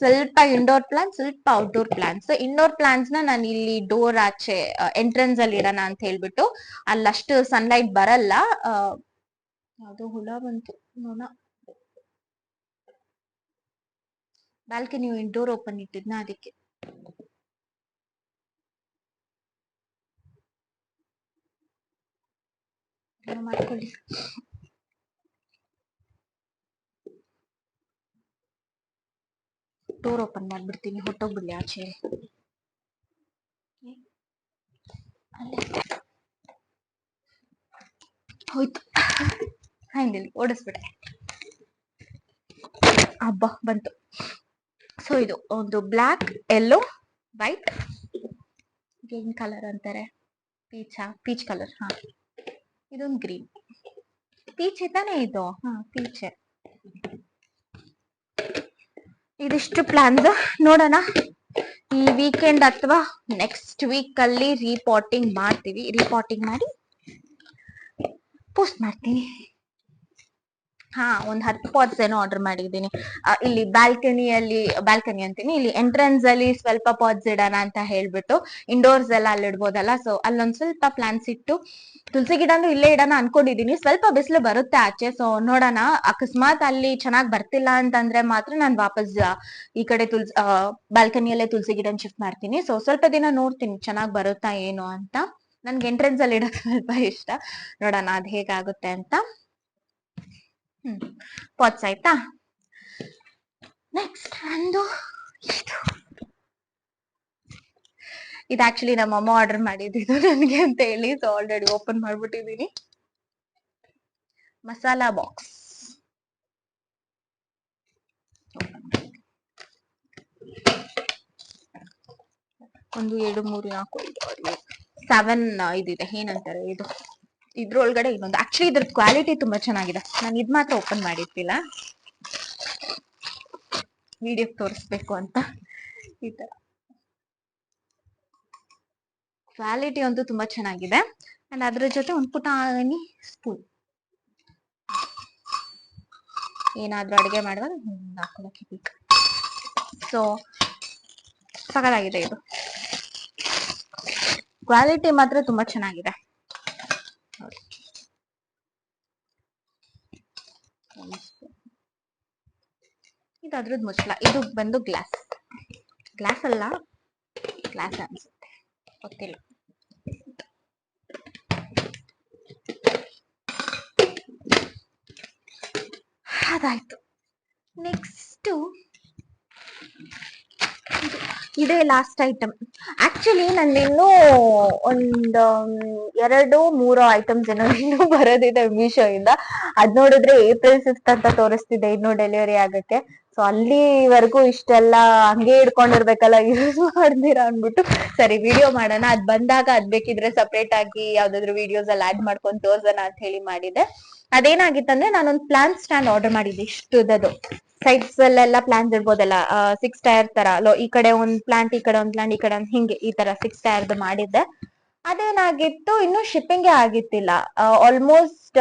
ಸ್ವಲ್ಪ ಇಂಡೋರ್ ಪ್ಲಾನ್ಸ್, ಸ್ವಲ್ಪ ಔಟ್ಡೋರ್ ಪ್ಲಾನ್ಸ್. ಇಂಡೋರ್ ಪ್ಲಾನ್ಸ್ ನಾನು ಇಲ್ಲಿ ಡೋರ್ ಆಚೆ ಎಂಟ್ರೆನ್ಸ್ ಅಲ್ಲಿ ಇಡೋಣ ಅಂತ ಹೇಳ್ಬಿಟ್ಟು, ಅಲ್ಲಷ್ಟು ಸನ್ಲೈಟ್ ಬರಲ್ಲ. ಅದು ಹುಳ ಬಂತು ನೋಡ. ಬಾಲ್ಕನಿ ಡೋರ್ ಓಪನ್ ಇಟ್ಟಿದ್ನ, ಅದಕ್ಕೆ. ಮಾಡ್ಕೊಳ್ಳಿ. ಡೋರ್ ಓಪನ್ ಮಾಡ್ಬಿಡ್ತೀನಿ, ಹೊಟ್ಟೋಗ್ಬಿಡ್ಲಿ ಆಚೆ. ಹೋಯ್ತು, ಹೈಂಡಲ್ಲಿ ಓಡಿಸ್ಬಿಟ್ಟೆ. ಹಬ್ಬ ಬಂತು. ಸೊ ಇದು ಒಂದು ಬ್ಲಾಕ್, ಯೆಲ್ಲೋ, ವೈಟ್, ಏನ್ ಕಲರ್ ಅಂತಾರೆ, ಪೀಚ್ ಕಲರ್. ಇದೊಂದು ಗ್ರೀನ್. ಪೀಚ್ ತಾನೇ ಇದು? ಪೀಚ್. ಇದಿಷ್ಟು ಪ್ಲಾನ್ಸ್. ನೋಡೋಣ, ಈ ವೀಕೆಂಡ್ ಅಥವಾ ನೆಕ್ಸ್ಟ್ ವೀಕ್ ಅಲ್ಲಿ ರೀಪಾಟಿಂಗ್ ಮಾಡ್ತೀವಿ. ರೀಪಾಟಿಂಗ್ ಮಾಡಿ ಪೋಸ್ಟ್ ಮಾಡ್ತೀನಿ. ಒಂದ್ 10 ಪಾಟ್ಸ್ ಏನೋ ಆರ್ಡರ್ ಮಾಡಿದ್ದೀನಿ. ಇಲ್ಲಿ ಬಾಲ್ಕನಿ ಅಂತೀನಿ, ಇಲ್ಲಿ ಎಂಟ್ರೆನ್ಸ್ ಅಲ್ಲಿ ಸ್ವಲ್ಪ ಪಾಟ್ಸ್ ಇಡೋಣ ಅಂತ ಹೇಳ್ಬಿಟ್ಟು. ಇಂಡೋರ್ಸ್ ಎಲ್ಲ ಅಲ್ಲಿ ಇಡ್ಬೋದಲ್ಲ, ಸೊ ಅಲ್ಲೊಂದ್ ಸ್ವಲ್ಪ ಪ್ಲಾನ್ಸ್ ಇಟ್ಟು, ತುಳಸಿ ಗಿಡನು ಇಲ್ಲೇ ಇಡೋಣ ಅನ್ಕೊಂಡಿದೀನಿ. ಸ್ವಲ್ಪ ಬಿಸಿಲು ಬರುತ್ತೆ ಆಚೆ, ಸೊ ನೋಡೋಣ. ಅಕಸ್ಮಾತ್ ಅಲ್ಲಿ ಚೆನ್ನಾಗ್ ಬರ್ತಿಲ್ಲ ಅಂತಂದ್ರೆ ಮಾತ್ರ ನಾನು ವಾಪಸ್ ಈ ಕಡೆ ಬಾಲ್ಕನಿಯಲ್ಲೇ ತುಳಸಿ ಗಿಡನ ಶಿಫ್ಟ್ ಮಾಡ್ತೀನಿ. ಸೊ ಸ್ವಲ್ಪ ದಿನ ನೋಡ್ತೀನಿ ಚೆನ್ನಾಗ್ ಬರುತ್ತಾ ಏನು ಅಂತ. ನನ್ಗೆ ಎಂಟ್ರೆನ್ಸ್ ಅಲ್ಲಿ ಇಡೋದು ಸ್ವಲ್ಪ ಇಷ್ಟ. ನೋಡೋಣ ಅದ್ ಹೇಗಾಗುತ್ತೆ ಅಂತ. ಪಾಟ್ಸ್ ಆಯ್ತಾ. ನೆಕ್ಸ್ಟ್ ಒಂದು ಇದು ಆಕ್ಚುಲಿ ನಮ್ಮ ಅಮ್ಮ ಆರ್ಡರ್ ಮಾಡಿದ್ದು ನನಗೆ ಅಂತ ಹೇಳಿ. ಸೊ ಆಲ್ರೆಡಿ ಓಪನ್ ಮಾಡ್ಬಿಟ್ಟಿದೀನಿ. ಮಸಾಲಾ ಬಾಕ್ಸ್. ಒಂದು 2 3 4 5 6 7 ಇದಿದೆ. ಏನಂತಾರೆ ಇದು, ಇದ್ರೊಳಗಡೆ ಇನ್ನೊಂದು ಆಕ್ಚುಲಿ ಇದ್ರದ್ದು ಕ್ವಾಲಿಟಿ ತುಂಬಾ ಚೆನ್ನಾಗಿದೆ. ನಾನು ಇದ್ ಮಾತ್ರ ಓಪನ್ ಮಾಡಿರ್ತಿಲ್ಲ, ವಿಡಿಯೋ ತೋರಿಸ್ಬೇಕು ಅಂತ. ಈ ತರ ಕ್ವಾಲಿಟಿ ಅಂತೂ ತುಂಬಾ ಚೆನ್ನಾಗಿದೆ. ಅಂಡ್ ಅದ್ರ ಜೊತೆ ಒಂದು ಪುಟಾಣಿ ಸ್ಪೂನ್, ಏನಾದ್ರೂ ಅಡಿಗೆ ಮಾಡುವಾಗ ಹಾಕೊಳ್ಳೋಕೆ ಬೇಕು. ಸೊ ಸಗದಾಗಿದೆ ಇದು, ಕ್ವಾಲಿಟಿ ಮಾತ್ರ ತುಂಬಾ ಚೆನ್ನಾಗಿದೆ. ಇದು ಅದ್ರದ್ದು ಮುಚ್ಚಳ, ಇದು ಬಂದು ಗ್ಲಾಸ್. ಗ್ಲಾಸ್ ಅಲ್ಲ, ಗ್ಲಾಸ್ ಅನ್ಸುತ್ತೆ, ಗೊತ್ತಿಲ್ಲ. ಅದಾಯ್ತು. ನೆಕ್ಸ್ಟ್ ಇದೇ ಲಾಸ್ಟ್ ಐಟಮ್. ಆಕ್ಚುಲಿ ಇನ್ನೂ ಒಂದು 2-3 ಐಟಮ್ಸ್ ಏನೋ ಇನ್ನೂ ಬರೋದಿದೆ ಮೀಶೋ ಇಂದ. ಅದ್ ನೋಡಿದ್ರೆ April 5th ಅಂತ ತೋರಿಸ್ತಿದೆ ಇನ್ನು ಡೆಲಿವರಿ ಆಗಕ್ಕೆ. ಸೊ ಅಲ್ಲಿವರೆಗೂ ಇಷ್ಟೆಲ್ಲ ಹಂಗೆ ಇಡ್ಕೊಂಡಿರ್ಬೇಕಲ್ಲ ಯೂಸ್ ಮಾಡ್ದಿರಾ ಅನ್ಬಿಟ್ಟು ಸರಿ ವಿಡಿಯೋ ಮಾಡೋಣ, ಅದ್ ಬಂದಾಗ ಅದ್ ಬೇಕಿದ್ರೆ ಸಪ್ರೇಟ್ ಆಗಿ ಯಾವ್ದಾದ್ರು ವಿಡಿಯೋಸ್ ಅಲ್ಲಿ ಆಡ್ ಮಾಡ್ಕೊಂಡು ತೋರ್ಸೋಣ ಅಂತ ಹೇಳಿ ಮಾಡಿದೆ. ಅದೇನಾಗಿತ್ತಂದ್ರೆ ನಾನೊಂದು ಪ್ಲಾಂಟ್ ಸ್ಟ್ಯಾಂಡ್ ಆರ್ಡರ್ ಮಾಡಿದ್ದೆ, ಇಷ್ಟುದದು. ಸೈಡ್ಸ್ ಅಲ್ಲೆಲ್ಲ ಪ್ಲಾಂಟ್ಸ್ ಇರ್ಬೋದಲ್ಲ, 6 ಟೈರ್ ತರ, ಈ ಕಡೆ ಒಂದ್ ಪ್ಲಾಂಟ್, ಈ ಕಡೆ ಒಂದ್ ಪ್ಲಾಂಟ್, ಈ ಕಡೆ ಒಂದ್, ಹಿಂಗೆ ಈ ತರ 6 ಟೈರ್ದು ಮಾಡಿದ್ದೆ. ಅದೇನಾಗಿತ್ತು, ಇನ್ನು ಶಿಪ್ಪಿಂಗ್ ಆಗಿತ್ತಿಲ್ಲ. ಆಲ್ಮೋಸ್ಟ್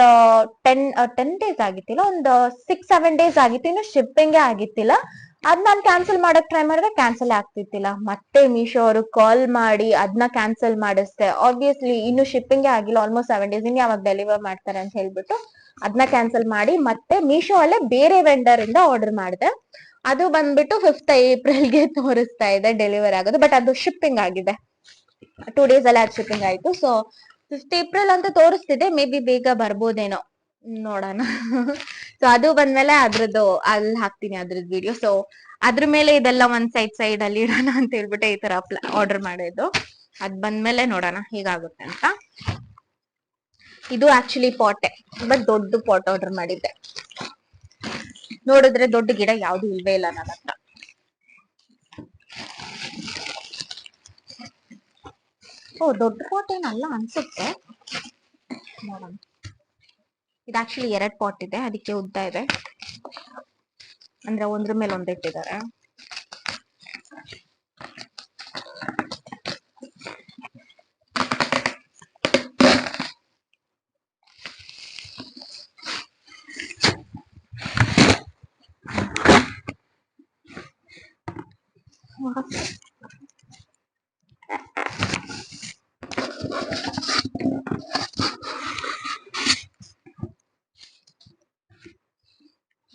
10 ಡೇಸ್ ಆಗಿತ್ತಿಲ್ಲ, ಒಂದು 6-7 ಡೇಸ್ ಆಗಿತ್ತು, ಇನ್ನು ಶಿಪ್ಪಿಂಗ್ ಆಗಿತ್ತಿಲ್ಲ. ಅದ್ ನಾನ್ ಕ್ಯಾನ್ಸಲ್ ಮಾಡಕ್ ಟ್ರೈ ಮಾಡಿದ್ರೆ ಕ್ಯಾನ್ಸಲ್ ಆಗ್ತಿತ್ತಿಲ್ಲ. ಮತ್ತೆ ಮೀಶೋ ಅವ್ರಿಗೆ ಕಾಲ್ ಮಾಡಿ ಅದನ್ನ ಕ್ಯಾನ್ಸಲ್ ಮಾಡಿಸ್ದೆ. ಆಬ್ವಿಯಸ್ಲಿ ಇನ್ನು ಶಿಪ್ಪಿಂಗ್ ಆಗಿಲ್ಲ, ಆಲ್ಮೋಸ್ಟ್ 7 ಡೇಸ್, ಇನ್ ಯಾವಾಗ ಡೆಲಿವರ್ ಮಾಡ್ತಾರೆ ಅಂತ ಹೇಳ್ಬಿಟ್ಟು ಅದನ್ನ ಕ್ಯಾನ್ಸಲ್ ಮಾಡಿ ಮತ್ತೆ ಮೀಶೋ ಅಲ್ಲೇ ಬೇರೆ ವೆಂಡರ್ ಇಂದ ಆರ್ಡರ್ ಮಾಡಿದೆ. ಅದು ಬಂದ್ಬಿಟ್ಟು 5th ಏಪ್ರಿಲ್ಗೆ ತೋರಿಸ್ತಾ ಇದೆ ಡೆಲಿವರ್ ಆಗೋದು, ಬಟ್ ಅದು ಶಿಪ್ಪಿಂಗ್ ಆಗಿದೆ. 2 ಡೇಸ್ ಅಲ್ಲೇ ಅದು ಶಿಪ್ಪಿಂಗ್ ಆಯ್ತು. ಸೊ 5th ಏಪ್ರಿಲ್ ಅಂತ ತೋರಿಸ್ತಿದೆ, ಮೇ ಬಿ ಬೇಗ ಬರ್ಬೋದೇನೋ, ನೋಡೋಣ. ಸೊ ಅದು ಬಂದ್ಮೇಲೆ ಅದ್ರದ್ದು ಅಲ್ಲಿ ಹಾಕ್ತೀನಿ, ಅದ್ರದ್ದು ವಿಡಿಯೋ. ಸೊ ಅದ್ರ ಮೇಲೆ ಇದೆಲ್ಲ ಒಂದ್ ಸೈಡ್ ಅಲ್ಲಿ ಇಡೋಣ ಅಂತ ಹೇಳ್ಬಿಟ್ಟೆ ಈ ತರ ಆರ್ಡರ್ ಮಾಡಿದ್ದು. ಅದ್ ಬಂದ್ಮೇಲೆ ನೋಡೋಣ ಹೇಗಾಗುತ್ತೆ ಅಂತ. ಇದು ಆಕ್ಚುಲಿ ಪಾಟೆ, ಬಟ್ ದೊಡ್ಡ ಪಾಟ್ ಆರ್ಡರ್ ಮಾಡಿದ್ದೆ. ನೋಡಿದ್ರೆ ದೊಡ್ಡ ಗಿಡ ಯಾವ್ದು ಇಲ್ವೇ ಇಲ್ಲ ನನ್ನ ಹತ್ರ. ಓ, ದೊಡ್ಡ ಪಾಟ್ ಏನಲ್ಲ ಅನ್ಸುತ್ತೆ, ನೋಡೋಣ. ಇದು ಆಕ್ಚುಲಿ 2 ಪಾಟ್ ಇದೆ, ಅದಕ್ಕೆ ಉದ್ದ ಇದೆ, ಅಂದ್ರೆ ಒಂದ್ರ ಮೇಲೆ ಒಂದ್ ಇಟ್ಟಿದ್ದಾರೆ.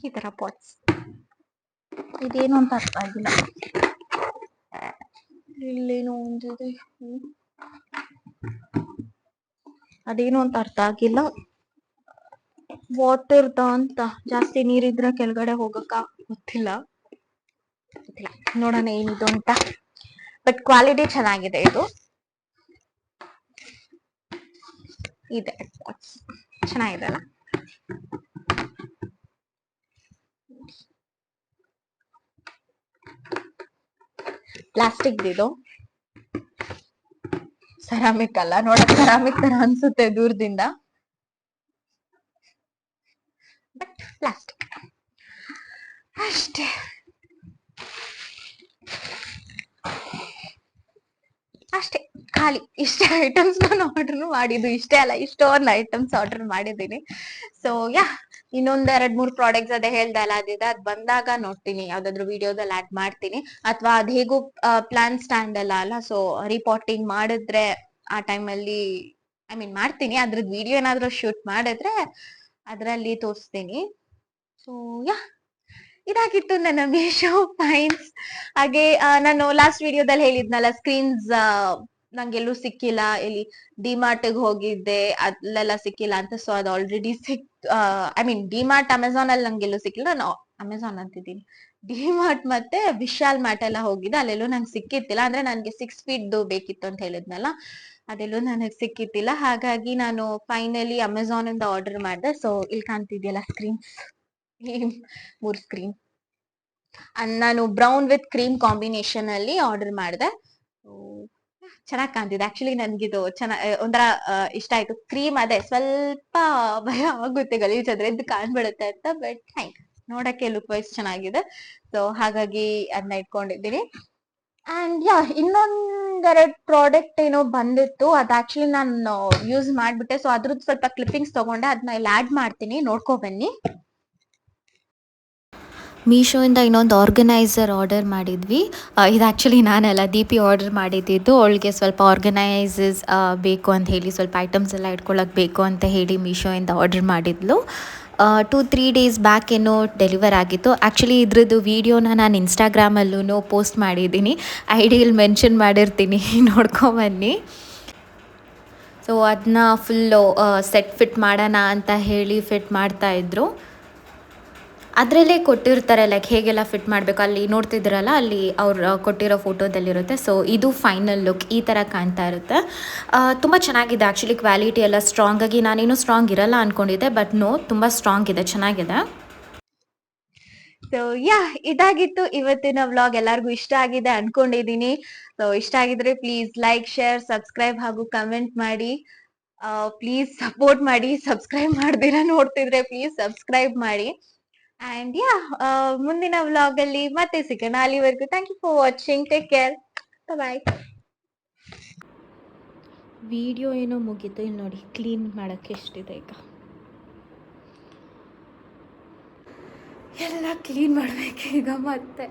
ಈ ತರ ಪಾಟ್ಸ್, ಇದೇನು ಅಂತ ಅರ್ಥ ಆಗಿಲ್ಲ. ಇಲ್ಲೇನೋ ಒಂದಿದೆ, ಅದೇನು ಅಂತ ಅರ್ಥ ಆಗಿಲ್ಲ. ವಾಟರ್ದ ಅಂತ, ಜಾಸ್ತಿ ನೀರಿದ್ರೆ ಕೆಳಗಡೆ ಹೋಗಕ್ಕ, ಗೊತ್ತಿಲ್ಲ. ನೋಡೋಣ ಏನಿದು ಅಂತ. ಬಟ್ ಕ್ವಾಲಿಟಿ ಚೆನ್ನಾಗಿದೆ ಇದು. ಇದೆ ಚೆನ್ನಾಗಿದೆ ಅಲ್ಲ. ಪ್ಲಾಸ್ಟಿಕ್ ಇದು, ಸೆರಾಮಿಕ್ ಅಲ್ಲ. ನೋಡಕ್ ಸೆರಾಮಿಕ್ ತರ ಅನ್ಸುತ್ತೆ ದೂರದಿಂದ, ಬಟ್ ಪ್ಲಾಸ್ಟಿಕ್ ಅಷ್ಟೇ. ಅಷ್ಟೇ, ಖಾಲಿ ಇಷ್ಟೇ ಐಟಮ್ಸ್ ನಾನು ಆರ್ಡರ್ ಮಾಡಿದ್ದು. ಇಷ್ಟೇ ಅಲ್ಲ, ಇಷ್ಟೊಂದು ಐಟಮ್ಸ್ ಆರ್ಡರ್ ಮಾಡಿದ್ದೀನಿ. ಸೊ ಯಾ, ಇನ್ನೊಂದ್ 2-3 ಪ್ರಾಡಕ್ಟ್ಸ್ ಅದೇ ಹೇಳ್ದಲ್ಲ ಅದಿದೆ, ಅದ್ ಬಂದಾಗ ನೋಡ್ತೀನಿ, ಯಾವ್ದಾದ್ರು ವಿಡಿಯೋದಲ್ಲಿ ಆಡ್ ಮಾಡ್ತೀನಿ. ಅಥವಾ ಅದ್ ಹೇಗೂ ಪ್ಲಾನ್ ಸ್ಟ್ಯಾಂಡ್ ಅಲ್ಲ, ಸೊ ರಿಪಾಟಿಂಗ್ ಮಾಡಿದ್ರೆ ಆ ಟೈಮಲ್ಲಿ ಮಾಡ್ತೀನಿ. ಅದ್ರದ್ದು ವಿಡಿಯೋ ಏನಾದ್ರು ಶೂಟ್ ಮಾಡಿದ್ರೆ ಅದ್ರಲ್ಲಿ ತೋರಿಸ್ತೀನಿ. ಸೊ ಯಾ, ಇದಾಗಿತ್ತು ನನ್ನ ಮೀಶೋ ಫೈನ್ಸ್. ಹಾಗೆ ನಾನು ಲಾಸ್ಟ್ ವಿಡಿಯೋದಲ್ಲಿ ಹೇಳಿದ್ನಲ್ಲ, ಸ್ಕ್ರೀನ್ಸ್ ನಂಗೆಲ್ಲೂ ಸಿಕ್ಕಿಲ್ಲ, ಇಲ್ಲಿ ಡಿಮಾರ್ಟ್ಗೆ ಹೋಗಿದ್ದೆ, ಅಲ್ಲೆಲ್ಲ ಸಿಕ್ಕಿಲ್ಲ ಅಂತ. ಸೊ ಅದು ಆಲ್ರೆಡಿ ಡಿಮಾರ್ಟ್, ಅಮೆಝಾನ್ ಅಲ್ಲಿ ನಂಗೆಲ್ಲೂ ಸಿಕ್ಕಿಲ್ಲ. ನಾನು ಅಮೆಝಾನ್ ಅಂತಿದ್ದೀನಿ, ಡಿಮಾರ್ಟ್ ಮತ್ತೆ ವಿಶಾಲ್ ಮಾರ್ಟ್ ಎಲ್ಲ ಹೋಗಿದ್ದೆ, ಅಲ್ಲೆಲ್ಲೂ ನಂಗೆ ಸಿಕ್ಕಿತ್ತಿಲ್ಲ. ಅಂದ್ರೆ ನನ್ಗೆ 6 ಫೀಟ್ ಬೇಕಿತ್ತು ಅಂತ ಹೇಳಿದ್ನಲ್ಲ, ಅದೆಲ್ಲೂ ನನಗೆ ಸಿಕ್ಕಿತ್ತಿಲ್ಲ. ಹಾಗಾಗಿ ನಾನು ಫೈನಲಿ ಅಮೆಝಾನ್ ಇಂದ ಆರ್ಡರ್ ಮಾಡಿದೆ. ಸೊ ಇಲ್ಲಿ ಕಾಣ್ತಿದ್ಯಲ್ಲ ಸ್ಕ್ರೀನ್ಸ್, 3 ಸ್ಕ್ರೀನ್ ನಾನು ಬ್ರೌನ್ ವಿತ್ ಕ್ರೀಮ್ ಕಾಂಬಿನೇಷನ್ ಅಲ್ಲಿ ಆರ್ಡರ್ ಮಾಡಿದೆ. ಚೆನ್ನಾಗಿ ಕಾಣ್ತಿದೆ. ಆಕ್ಚುಲಿ ನನ್ಗಿದು ಒಂಥರ ಇಷ್ಟ ಆಯ್ತು. ಕ್ರೀಮ್ ಅದೇ ಸ್ವಲ್ಪ ಭಯ ಆಗುತ್ತೆ ಗಲೀಜಾದ್ರೆ ಎದ್ದು ಕಾಣ್ಬಿಡುತ್ತೆ ಅಂತ, ಬಟ್ ಥ್ಯಾಂಕ್ ನೋಡಕ್ಕೆ ಲುಕ್ ವೈಸ್ ಚೆನ್ನಾಗಿದೆ. ಸೊ ಹಾಗಾಗಿ ಅದನ್ನ ಇಟ್ಕೊಂಡಿದ್ದೀನಿ. ಅಂಡ್ ಯಾ ಇನ್ನೊಂದೆರಡು ಪ್ರಾಡಕ್ಟ್ ಏನೋ ಬಂದಿತ್ತು, ಅದ್ ಆಕ್ಚುಲಿ ನಾನು ಯೂಸ್ ಮಾಡ್ಬಿಟ್ಟೆ. ಸೊ ಅದ್ರದ್ದು ಸ್ವಲ್ಪ ಕ್ಲಿಪ್ಪಿಂಗ್ಸ್ ತಗೊಂಡೆ, ಅದನ್ನ ಇಲ್ಲಿ ಆಡ್ ಮಾಡ್ತೀನಿ, ನೋಡ್ಕೊ ಬನ್ನಿ. ಮೀಶೋಯಿಂದ ಇನ್ನೊಂದು ಆರ್ಗನೈಸರ್ ಆರ್ಡರ್ ಮಾಡಿದ್ವಿ. ಇದು ಆ್ಯಕ್ಚುಲಿ ನಾನಲ್ಲ, ದೀಪಿ ಆರ್ಡರ್ ಮಾಡಿದ್ದಿದ್ದು. ಅವಳಿಗೆ ಸ್ವಲ್ಪ ಆರ್ಗನೈಸಸ್ ಬೇಕು ಅಂತ ಹೇಳಿ, ಸ್ವಲ್ಪ ಐಟಮ್ಸ್ ಎಲ್ಲ ಇಟ್ಕೊಳ್ಳೋಕೆ ಬೇಕು ಅಂತ ಹೇಳಿ ಮೀಶೋಯಿಂದ ಆರ್ಡರ್ ಮಾಡಿದ್ಲು. 2-3 ಡೇಸ್ ಬ್ಯಾಕ್ ಏನೋ ಡೆಲಿವರ್ ಆಗಿತ್ತು. ಆ್ಯಕ್ಚುಲಿ ಇದ್ರದ್ದು ವೀಡಿಯೋನ ನಾನು ಇನ್ಸ್ಟಾಗ್ರಾಮಲ್ಲೂ ಪೋಸ್ಟ್ ಮಾಡಿದ್ದೀನಿ, ಐಡಿಯಲ್ಲಿ ಮೆನ್ಷನ್ ಮಾಡಿರ್ತೀನಿ, ನೋಡ್ಕೊಬನ್ನಿ. ಸೊ ಅದನ್ನ ಫುಲ್ಲು ಸೆಟ್ ಫಿಟ್ ಮಾಡೋಣ ಅಂತ ಹೇಳಿ ಫಿಟ್ ಮಾಡ್ತಾಯಿದ್ರು. ಅದರಲ್ಲೇ ಕೊಟ್ಟಿರ್ತಾರೆ ಲೈಕ್ ಹೇಗೆಲ್ಲ ಫಿಟ್ ಮಾಡಬೇಕು, ಅಲ್ಲಿ ನೋಡ್ತಿದ್ದೀರಲ್ಲ, ಅಲ್ಲಿ ಅವ್ರು ಕೊಟ್ಟಿರೋ ಫೋಟೋದಲ್ಲಿರುತ್ತೆ. ಸೊ ಇದು ಫೈನಲ್ ಲುಕ್ ಈ ಥರ ಕಾಣ್ತಾ ಇರುತ್ತೆ. ತುಂಬ ಚೆನ್ನಾಗಿದೆ ಆ್ಯಕ್ಚುಲಿ, ಕ್ವಾಲಿಟಿ ಎಲ್ಲ ಸ್ಟ್ರಾಂಗಾಗಿ. ನಾನೇನು ಸ್ಟ್ರಾಂಗ್ ಇರಲ್ಲ ಅಂದ್ಕೊಂಡಿದ್ದೆ, ಬಟ್ ನೋ, ತುಂಬ ಸ್ಟ್ರಾಂಗ್ ಇದೆ, ಚೆನ್ನಾಗಿದೆ. ಸೊ ಯಾ ಇದಾಗಿತ್ತು ಇವತ್ತಿನ ವ್ಲಾಗ್. ಎಲ್ಲರಿಗೂ ಇಷ್ಟ ಆಗಿದೆ ಅನ್ಕೊಂಡಿದೀನಿ. ಸೊ ಇಷ್ಟ ಆಗಿದ್ರೆ ಪ್ಲೀಸ್ ಲೈಕ್, ಶೇರ್, ಸಬ್ಸ್ಕ್ರೈಬ್ ಹಾಗೂ ಕಮೆಂಟ್ ಮಾಡಿ. ಪ್ಲೀಸ್ ಸಪೋರ್ಟ್ ಮಾಡಿ. ಸಬ್ಸ್ಕ್ರೈಬ್ ಮಾಡ್ದಿರಾ ನೋಡ್ತಿದ್ರೆ ಪ್ಲೀಸ್ ಸಬ್ಸ್ಕ್ರೈಬ್ ಮಾಡಿ. ಅಂಡ್ ಯಾ ಮುಂದಿನ ವ್ಲಾಗ್ ಅಲ್ಲಿ ಮತ್ತೆ ಸಿಗೋಣ. ಅಲ್ಲಿವರೆಗೂ thank you for watching. Take care. Bye. Video ಏನೋ ಮುಗೀತು, ಇಲ್ಲಿ ನೋಡಿ ಕ್ಲೀನ್ ಮಾಡೋಕ್ಕೆ ಎಷ್ಟಿದೆ ಈಗ. ಎಲ್ಲ ಕ್ಲೀನ್ ಮಾಡಬೇಕು ಈಗ ಮತ್ತೆ.